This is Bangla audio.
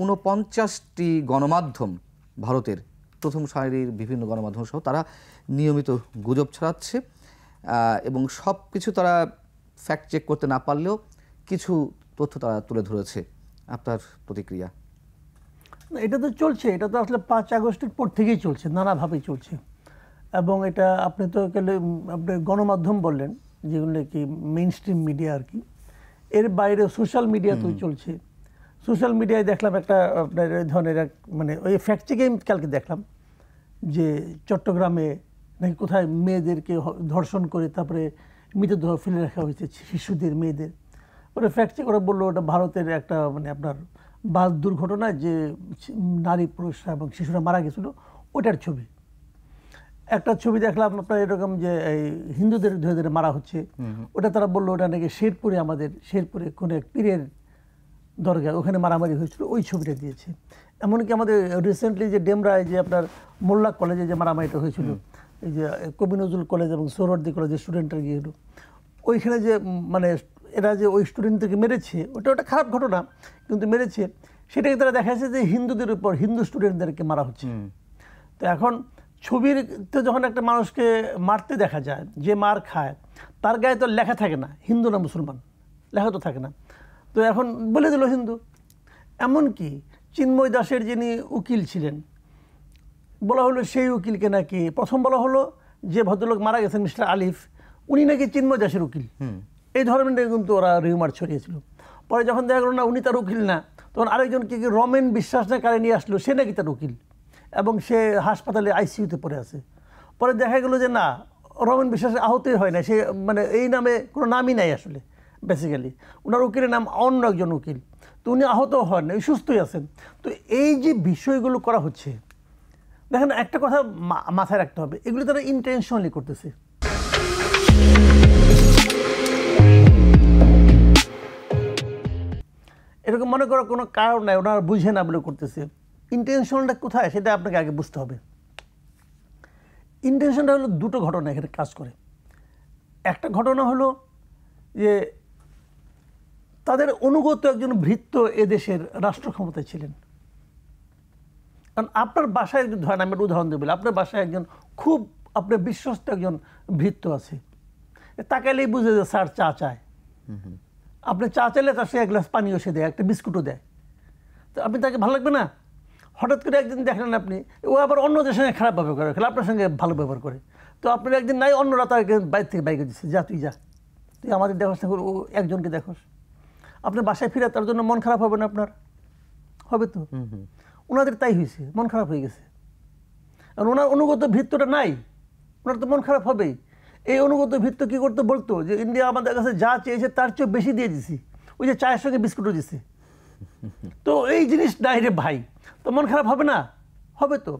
49টি গণমাধ্যম ভারতের প্রথম সারির বিভিন্ন গণমাধ্যম সহ তারা নিয়মিত গুজব ছড়াচ্ছে এবং সব কিছু তারা ফ্যাক্ট চেক করতে না পারলেও কিছু তথ্য তারা তুলে ধরেছে। আপনার প্রতিক্রিয়া? এটা তো চলছে, এটা তো আসলে 5 আগস্টের পর থেকেই চলছে, নানাভাবেই চলছে। এবং এটা আপনি তো আপনি গণমাধ্যম বললেন, যেগুলো কি মেইন স্ট্রিম মিডিয়া আর কি, এর বাইরে সোশ্যাল মিডিয়াতেও চলছে। সোশ্যাল মিডিয়ায় দেখলাম একটা আপনার এই ধরনের মানে ওই ফ্যাক্ট চেকে কালকে দেখলাম যে চট্টগ্রামে নাকি কোথায় মেয়েদেরকে ধর্ষণ করে তারপরে মৃতদেহ ফেলে রাখা হয়েছে, শিশুদের, মেয়েদের। ওরা ফ্যাক্ট চেক করে বললো ওটা ভারতের একটা মানে আপনার বাস দুর্ঘটনায় যে নারী, পুরুষরা এবং শিশুরা মারা গেছিলো ওটার ছবি। একটা ছবি দেখলাম আপনার এরকম যে এই হিন্দুদের ধরে ধরে মারা হচ্ছে, ওটা তারা বললো ওটা নাকি শেরপুরে, আমাদের শেরপুরে কোনো এক পীরের দরগা, ওখানে মারামারি হয়েছিল, ওই ছবিটা দিয়েছে। এমনকি আমাদের রিসেন্টলি যে ডেমরায় যে আপনার মোল্লা কলেজে যে মারামারিটা হয়েছিল, এই যে কবি নজরুল কলেজ এবং সোহরাওয়ার্দী কলেজের স্টুডেন্টরা গিয়ে এলো, ওইখানে যে মানে এরা যে ওই স্টুডেন্টদেরকে মেরেছে, ওটা খারাপ ঘটনা, কিন্তু মেরেছে সেটাকে তারা দেখাচ্ছে যে হিন্দুদের উপর, হিন্দু স্টুডেন্টদেরকে মারা হচ্ছে। তো এখন ছবিতে যখন একটা মানুষকে মারতে দেখা যায়, যে মার খায়, তার গায়ে তো লেখা থাকে না হিন্দু না মুসলমান, লেখা তো থাকে না, তো এখন বলে দিল হিন্দু। এমনকি চিন্ময় দাসের যিনি উকিল ছিলেন, বলা হলো সেই উকিলকে নাকি প্রথম বলা হলো যে ভদ্রলোক মারা গেছেন মিস্টার আলিফ, উনি নাকি চিন্ময় দাসের উকিল। এই ধরনের কিন্তু ওরা রিউমার ছড়িয়েছিল। পরে যখন দেখা গেল না উনি তার উকিল না, তখন আরেকজনকে রমেন বিশ্বাস না কারে নিয়ে আসলো, সে নাকি তার উকিল এবং সে হাসপাতালে আইসিইউতে পড়ে আছে। পরে দেখা গেল যে না, রমেন বিশ্বাস আহতই হয় না, সে মানে এই নামে কোনো নামই নাই আসলে, বেসিক্যালি ওনার উকিলের নাম অন্য একজন উকিল, তো উনি আহত হন না, সুস্থই আছেন। তো এই যে বিষয়গুলো করা হচ্ছে, দেখেন একটা কথা মাথায় রাখতে হবে, এগুলো তারা ইন্টেনশনালি করতেছে। এরকম মনে করার কোনো কারণ নাই, ওনারা বুঝে না বলে করতেছে। ইন্টেনশনটা কোথায় সেটা আপনাকে আগে বুঝতে হবে। ইন্টেনশনটা হলো দুটো ঘটনা এখানে কাজ করে। একটা ঘটনা হলো যে তাদের অনুগত একজন ভৃত্য এদেশের রাষ্ট্র ক্ষমতায় ছিলেন। কারণ আপনার বাসায় ধরেন, আমি একটা উদাহরণ দেবো, আপনার বাসায় একজন খুব আপনার বিশ্বস্ত একজন ভৃত্য আছে, তাকাইলেই বুঝে যে স্যার চা চায়, আপনি চা চাইলে তার সে এক গ্লাস পানিও সে দেয়, একটা বিস্কুটও দেয়, তো আপনি তাকে ভালো লাগবে না? হঠাৎ করে একদিন দেখলেন আপনি ও আবার অন্যদের সঙ্গে খারাপ ব্যবহার করে, খেলে আপনার সঙ্গে ভালো ব্যবহার করে, তো আপনার একদিন নাই, অন্যরা তাকে বাইরে থেকে বাইকে দিচ্ছে, যা তুই যা, তুই আমাদের দেখোস না, ও একজনকে দেখোস, আপনার বাসায় ফিরে তার জন্য মন খারাপ হবে না আপনার? হবে তো। ওনাদের তাই হয়েছে, মন খারাপ হয়ে গেছে। আর ওনার অনুগত ভৃত্যটা নাই, ওনার তো মন খারাপ হবেই। এই অনুগত ভৃত্য কী করতে বলতো যে ইন্ডিয়া আমাদের কাছে যা চেয়েছে তার চেয়ে বেশি দিয়ে দিছি, ওই যে চায়ের সঙ্গে বিস্কুটও দিছে, তো এই জিনিস নাই রে ভাই, তো মন খারাপ হবে না? হবে তো।